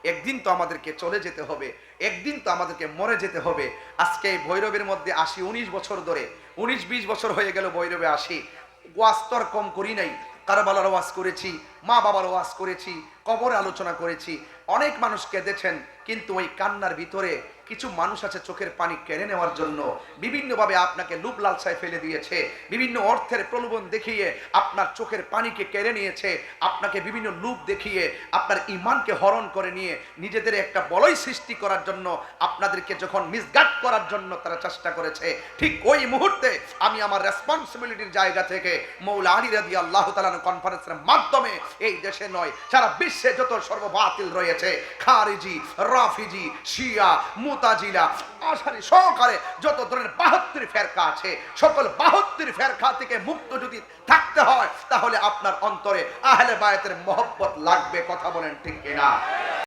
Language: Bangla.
একদিন তো আমাদেরকে চলে যেতে হবে, একদিন তো আমাদেরকে মরে যেতে হবে। আজকে এই ভৈরবের মধ্যে আসি 19 বছর ধরে, 19-20 বছর হয়ে গেল ভৈরবে আসি। ওয়াজ তো আর কম করি নাই। কারবালার ওয়াজ করেছি, মা বাবার ওয়াজ করেছি, কবরে আলোচনা করেছি। অনেক মানুষ কেঁদেছেন, কিন্তু ওই কান্নার ভিতরে কিছু মানুষ আছে চোখের পানি কেড়ে নেওয়ার জন্য বিভিন্নভাবে আপনাকে লুপ লালসায় ফেলে দিয়েছে, বিভিন্ন অর্থের প্রলোভন দেখিয়ে আপনার চোখের পানিকে কেড়ে নিয়েছে, আপনাকে বিভিন্ন লুপ দেখিয়ে আপনার ইমানকে হরণ করে নিয়ে নিজেদের একটা বলয় সৃষ্টি করার জন্য আপনাদেরকে যখন মিসগাইড করার জন্য তারা চেষ্টা করেছে, ঠিক ওই মুহূর্তে আমি আমার রেসপন্সিবিলিটির জায়গা থেকে মৌলা আলী রাদিয়াল্লাহু তাআলা কনফারেন্সের মাধ্যমে এই দেশে নয় সারা বিশ্বে যত সর্ববাতিল রয়েছে, খারিজি, রাফিজি, শিয়া, মুতাজিলা, আশারি সহকারে যত ধরনের 72 ফেরকা আছে, সকল 72 ফেরকা থেকে মুক্ত যদি থাকতে হয় তাহলে আপনার অন্তরে আহলে বায়াতের মহব্বত লাগবে। কথা বলেন ঠিক কিনা?